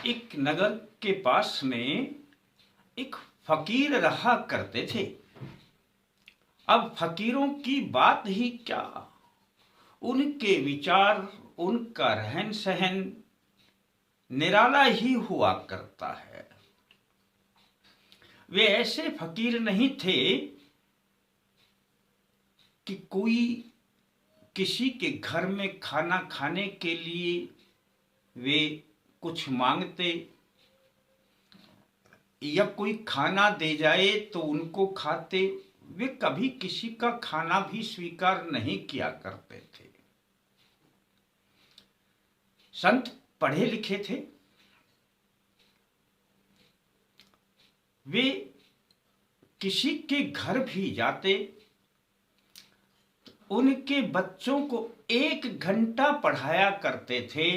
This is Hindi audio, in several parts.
एक नगर के पास में एक फकीर रहा करते थे। अब फकीरों की बात ही क्या, उनके विचार, उनका रहन सहन निराला ही हुआ करता है। वे ऐसे फकीर नहीं थे कि कोई किसी के घर में खाना खाने के लिए वे कुछ मांगते या कोई खाना दे जाए तो उनको खाते। वे कभी किसी का खाना भी स्वीकार नहीं किया करते थे। संत पढ़े लिखे थे। वे किसी के घर भी जाते, उनके बच्चों को 1 घंटा पढ़ाया करते थे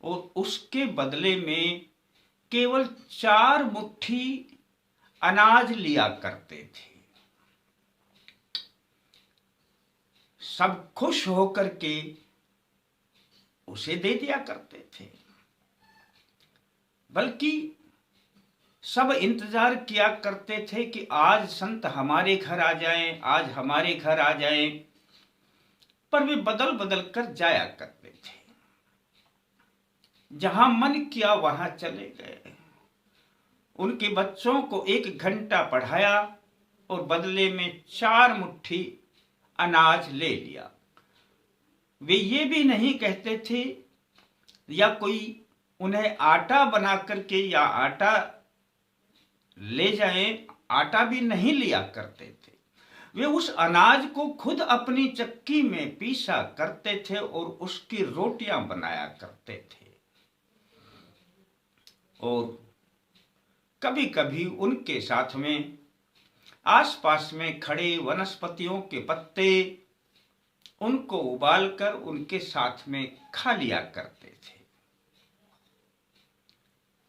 और उसके बदले में केवल 4 मुट्ठी अनाज लिया करते थे। सब खुश होकर के उसे दे दिया करते थे, बल्कि सब इंतजार किया करते थे कि आज संत हमारे घर आ जाएं, आज हमारे घर आ जाएं। पर वे बदल बदल कर जाया करते थे, जहां मन किया वहां चले गए। उनके बच्चों को 1 घंटा पढ़ाया और बदले में 4 मुट्ठी अनाज ले लिया। वे ये भी नहीं कहते थे या कोई उन्हें आटा बना करके या आटा ले जाए, आटा भी नहीं लिया करते थे। वे उस अनाज को खुद अपनी चक्की में पीसा करते थे और उसकी रोटियां बनाया करते थे। और कभी कभी उनके साथ में आसपास में खड़े वनस्पतियों के पत्ते उनको उबालकर उनके साथ में खा लिया करते थे।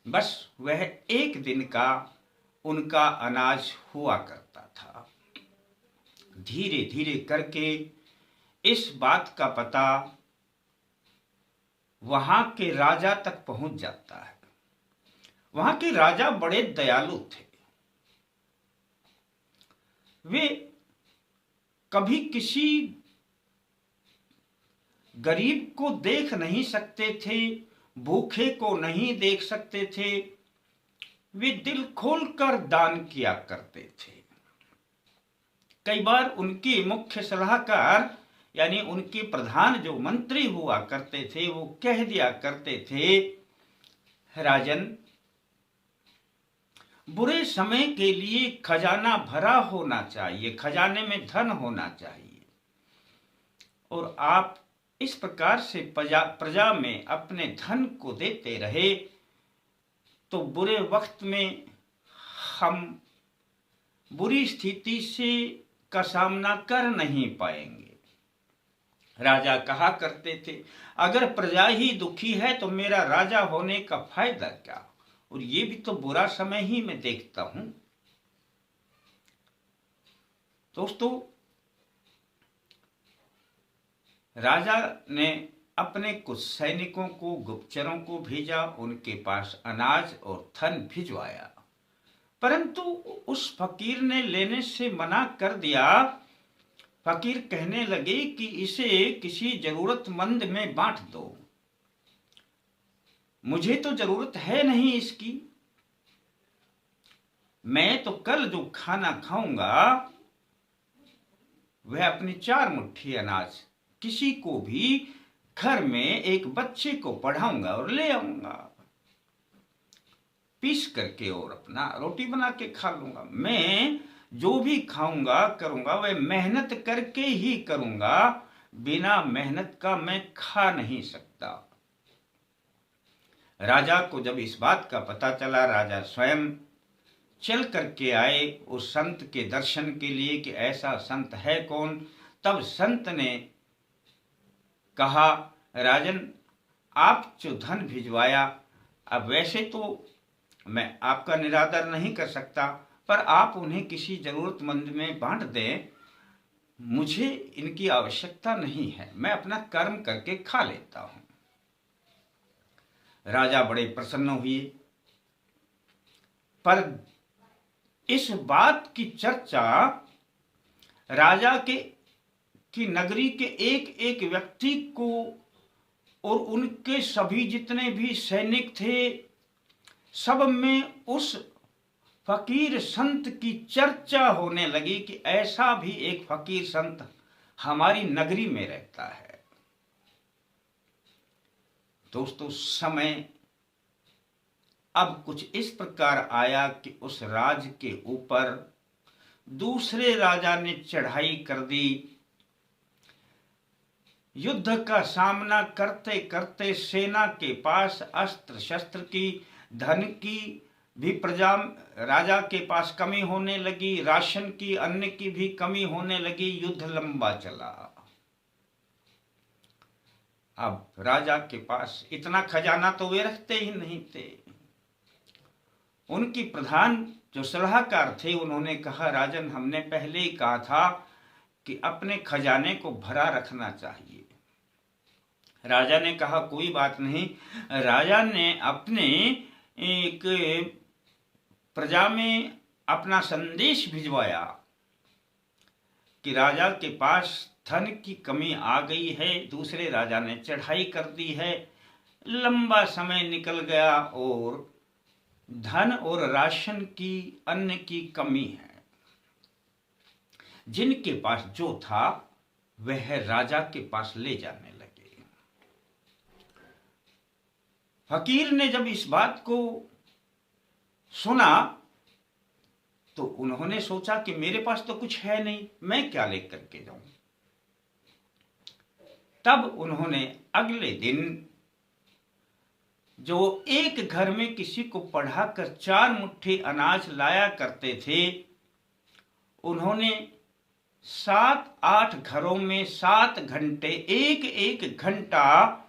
बस वह 1 दिन का उनका अनाज हुआ करता था। धीरे धीरे करके इस बात का पता वहां के राजा तक पहुंच जाता है। वहां के राजा बड़े दयालु थे। वे कभी किसी गरीब को देख नहीं सकते थे, भूखे को नहीं देख सकते थे। वे दिल खोलकर दान किया करते थे। कई बार उनके मुख्य सलाहकार यानी उनके प्रधान जो मंत्री हुआ करते थे वो कह दिया करते थे, राजन, बुरे समय के लिए खजाना भरा होना चाहिए, खजाने में धन होना चाहिए, और आप इस प्रकार से प्रजा में अपने धन को देते रहे तो बुरे वक्त में हम बुरी स्थिति से का सामना कर नहीं पाएंगे। राजा कहा करते थे, अगर प्रजा ही दुखी है तो मेरा राजा होने का फायदा क्या, और ये भी तो बुरा समय ही मैं देखता हूं। दोस्तों, राजा ने अपने कुछ सैनिकों को, गुप्तचरों को भेजा, उनके पास अनाज और धन भिजवाया, परंतु उस फकीर ने लेने से मना कर दिया। फकीर कहने लगे कि इसे किसी जरूरतमंद में बांट दो, मुझे तो जरूरत है नहीं इसकी। मैं तो कल जो खाना खाऊंगा वह अपनी 4 मुट्ठी अनाज किसी को भी घर में एक बच्चे को पढ़ाऊंगा और ले आऊंगा, पीस करके और अपना रोटी बना के खा लूंगा। मैं जो भी खाऊंगा करूंगा वह मेहनत करके ही करूंगा, बिना मेहनत का मैं खा नहीं सकता। राजा को जब इस बात का पता चला, राजा स्वयं चल करके आए उस संत के दर्शन के लिए कि ऐसा संत है कौन। तब संत ने कहा, राजन, आप जो धन भिजवाया, अब वैसे तो मैं आपका निरादर नहीं कर सकता, पर आप उन्हें किसी जरूरतमंद में बांट दें, मुझे इनकी आवश्यकता नहीं है, मैं अपना कर्म करके खा लेता हूं। राजा बड़े प्रसन्न हुए। पर इस बात की चर्चा राजा की नगरी के एक एक व्यक्ति को और उनके सभी जितने भी सैनिक थे, सब में उस फकीर संत की चर्चा होने लगी कि ऐसा भी एक फकीर संत हमारी नगरी में रहता है। दोस्तों, समय अब कुछ इस प्रकार आया कि उस राज के ऊपर दूसरे राजा ने चढ़ाई कर दी। युद्ध का सामना करते करते सेना के पास अस्त्र शस्त्र की, धन की भी राजा के पास कमी होने लगी, राशन की, अन्न की भी कमी होने लगी। युद्ध लंबा चला। अब राजा के पास इतना खजाना तो वे रखते ही नहीं थे। उनकी प्रधान जो सलाहकार थे, उन्होंने कहा, राजन, हमने पहले ही कहा था कि अपने खजाने को भरा रखना चाहिए। राजा ने कहा, कोई बात नहीं। राजा ने अपने एक प्रजा में अपना संदेश भिजवाया कि राजा के पास धन की कमी आ गई है, दूसरे राजा ने चढ़ाई कर दी है। लंबा समय निकल गया और धन और राशन की, अन्न की कमी है। जिनके पास जो था वह राजा के पास ले जाने लगे। फकीर ने जब इस बात को सुना तो उन्होंने सोचा कि मेरे पास तो कुछ है नहीं, मैं क्या लेकर के जाऊं। तब उन्होंने अगले दिन, जो एक घर में किसी को पढ़ाकर 4 मुट्ठी अनाज लाया करते थे, उन्होंने 7-8 घरों में 7 घंटे, एक एक घंटा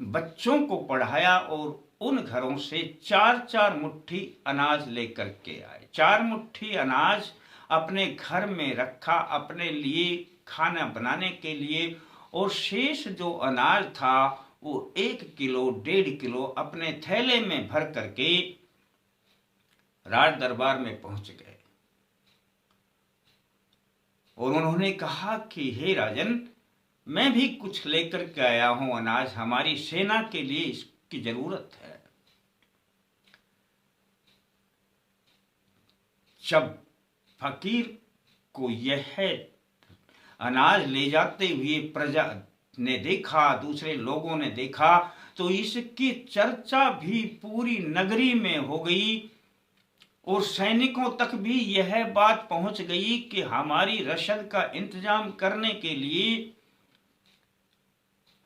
बच्चों को पढ़ाया और उन घरों से 4-4 मुट्ठी अनाज लेकर के आए। 4 मुट्ठी अनाज अपने घर में रखा अपने लिए खाना बनाने के लिए, और शेष जो अनाज था वो 1 किलो 1.5 किलो अपने थैले में भर करके राज दरबार में पहुंच गए। और उन्होंने कहा कि हे राजन, मैं भी कुछ लेकर के आया हूं अनाज, हमारी सेना के लिए इसकी जरूरत है। जब फकीर को यह अनाज ले जाते हुए प्रजा ने देखा, दूसरे लोगों ने देखा, तो इसकी चर्चा भी पूरी नगरी में हो गई और सैनिकों तक भी यह बात पहुंच गई कि हमारी रसद का इंतजाम करने के लिए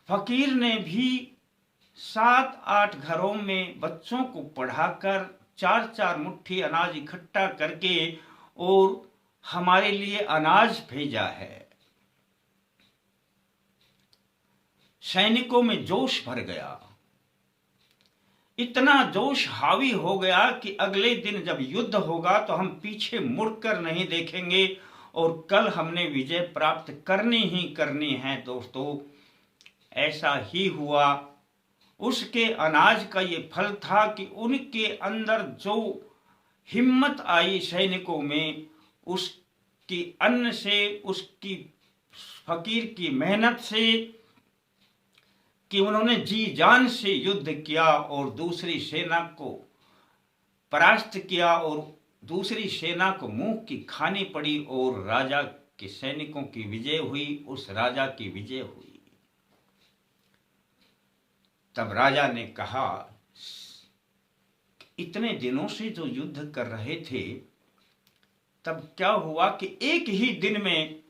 फकीर ने भी 7-8 घरों में बच्चों को पढ़ाकर 4-4 मुट्ठी अनाज इकट्ठा करके और हमारे लिए अनाज भेजा है। सैनिकों में जोश भर गया। इतना जोश हावी हो गया कि अगले दिन जब युद्ध होगा तो हम पीछे मुड़कर नहीं देखेंगे और कल हमने विजय प्राप्त करनी ही करनी है। दोस्तों, ऐसा ही हुआ। उसके अनाज का ये फल था कि उनके अंदर जो हिम्मत आई सैनिकों में, उसकी अन्न से, उसकी फकीर की मेहनत से, कि उन्होंने जी जान से युद्ध किया और दूसरी सेना को परास्त किया और दूसरी सेना को मुंह की खानी पड़ी और राजा के सैनिकों की विजय हुई, उस राजा की विजय हुई। तब राजा ने कहा, इतने दिनों से जो युद्ध कर रहे थे, तब क्या हुआ कि एक ही दिन में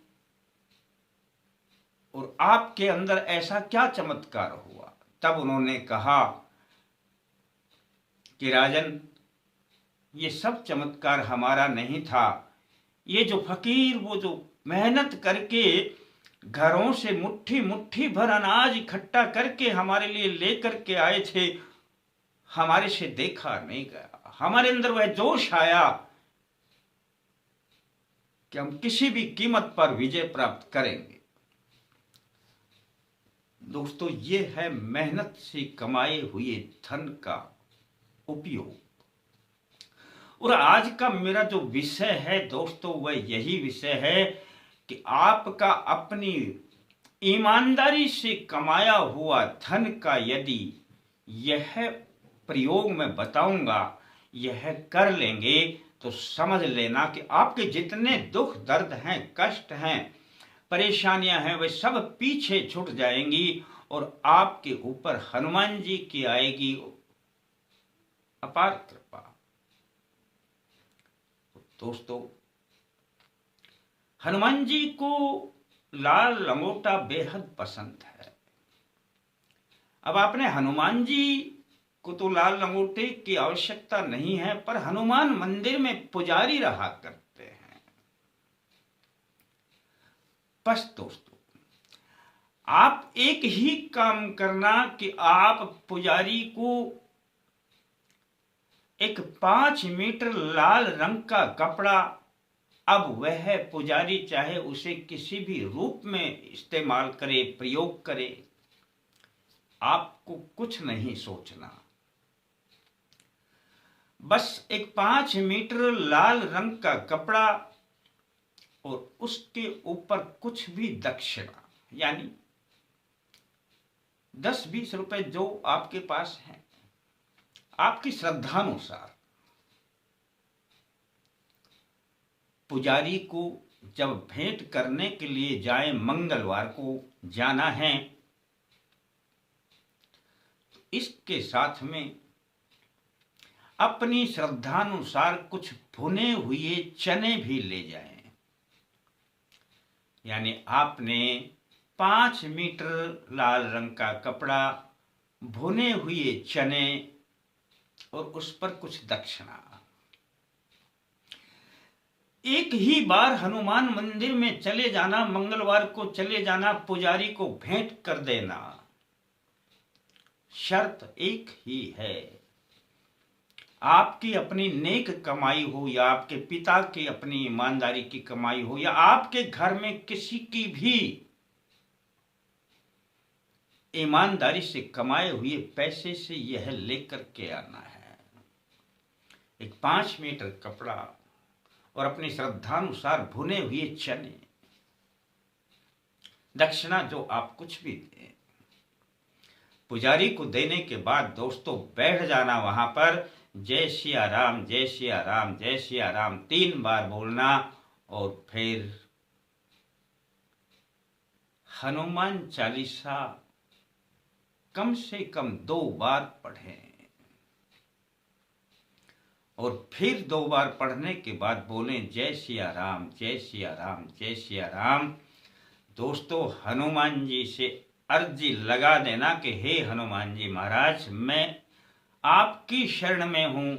और आपके अंदर ऐसा क्या चमत्कार हुआ। तब उन्होंने कहा कि राजन, ये सब चमत्कार हमारा नहीं था। ये जो फकीर, वो जो मेहनत करके घरों से मुट्ठी मुट्ठी भर अनाज इकट्ठा करके हमारे लिए लेकर के आए थे, हमारे से देखा नहीं गया। हमारे अंदर वह जोश आया कि हम किसी भी कीमत पर विजय प्राप्त करेंगे। दोस्तों ये है मेहनत से कमाए हुए धन का उपयोग। और आज का मेरा जो विषय है दोस्तों वह यही विषय है कि आपका अपनी ईमानदारी से कमाया हुआ धन का यदि यह प्रयोग मैं बताऊंगा यह कर लेंगे तो समझ लेना कि आपके जितने दुख दर्द हैं, कष्ट हैं, परेशानियां हैं, वे सब पीछे छूट जाएंगी और आपके ऊपर हनुमान जी की आएगी अपार कृपा। दोस्तों हनुमान जी को लाल लंगोटा बेहद पसंद है। अब आपने हनुमान जी को तो लाल लंगोटे की आवश्यकता नहीं है, पर हनुमान मंदिर में पुजारी रहा करते हैं। बस दोस्तों आप एक ही काम करना कि आप पुजारी को एक 5 मीटर लाल रंग का कपड़ा, अब वह पुजारी चाहे उसे किसी भी रूप में इस्तेमाल करे, प्रयोग करे, आपको कुछ नहीं सोचना। बस एक 5 मीटर लाल रंग का कपड़ा और उसके ऊपर कुछ भी दक्षिणा यानी 10-20 रुपए जो आपके पास है, आपकी श्रद्धानुसार पुजारी को जब भेंट करने के लिए जाए, मंगलवार को जाना है, तो इसके साथ में अपनी श्रद्धानुसार कुछ भुने हुए चने भी ले जाएं। यानी आपने 5 मीटर लाल रंग का कपड़ा, भुने हुए चने और उस पर कुछ दक्षिणा। एक ही बार हनुमान मंदिर में चले जाना, मंगलवार को चले जाना, पुजारी को भेंट कर देना। शर्त एक ही है, आपकी अपनी नेक कमाई हो या आपके पिता की अपनी ईमानदारी की कमाई हो या आपके घर में किसी की भी ईमानदारी से कमाए हुए पैसे से यह लेकर के आना है। एक 5 मीटर कपड़ा और अपनी श्रद्धानुसार भुने हुए चने, दक्षिणा जो आप कुछ भी दें। पुजारी को देने के बाद दोस्तों बैठ जाना वहां पर, जय सिया राम, जय सिया राम, जय सिया राम 3 बार बोलना और फिर हनुमान चालीसा कम से कम 2 बार पढ़ें और फिर 2 बार पढ़ने के बाद बोलें जय सिया राम, जय सिया राम, जय सिया राम। दोस्तों हनुमान जी से अर्जी लगा देना कि हे हनुमान जी महाराज, मैं आपकी शरण में हूं,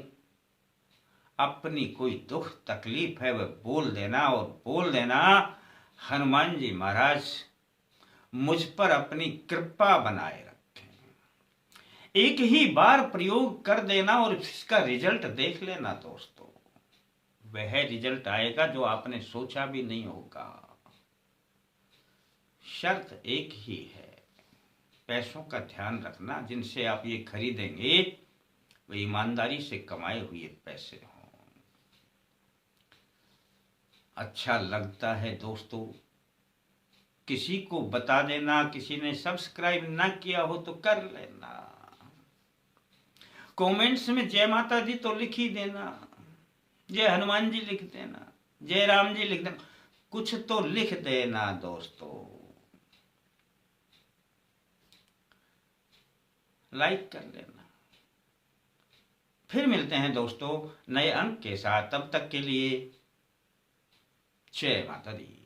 अपनी कोई दुख तकलीफ है वह बोल देना और बोल देना हनुमान जी महाराज मुझ पर अपनी कृपा बनाए रखें। एक ही बार प्रयोग कर देना और इसका रिजल्ट देख लेना दोस्तों, वह रिजल्ट आएगा जो आपने सोचा भी नहीं होगा। शर्त एक ही है, पैसों का ध्यान रखना, जिनसे आप ये खरीदेंगे वो ईमानदारी से कमाए हुए पैसे हों। अच्छा लगता है दोस्तों किसी को बता देना, किसी ने सब्सक्राइब ना किया हो तो कर लेना, कमेंट्स में जय माता दी तो लिख ही देना, जय हनुमान जी लिख देना, जय राम जी लिख देना, कुछ तो लिख देना दोस्तों। लाइक कर लेना। फिर मिलते हैं दोस्तों नए अंक के साथ, तब तक के लिए जय माता दी।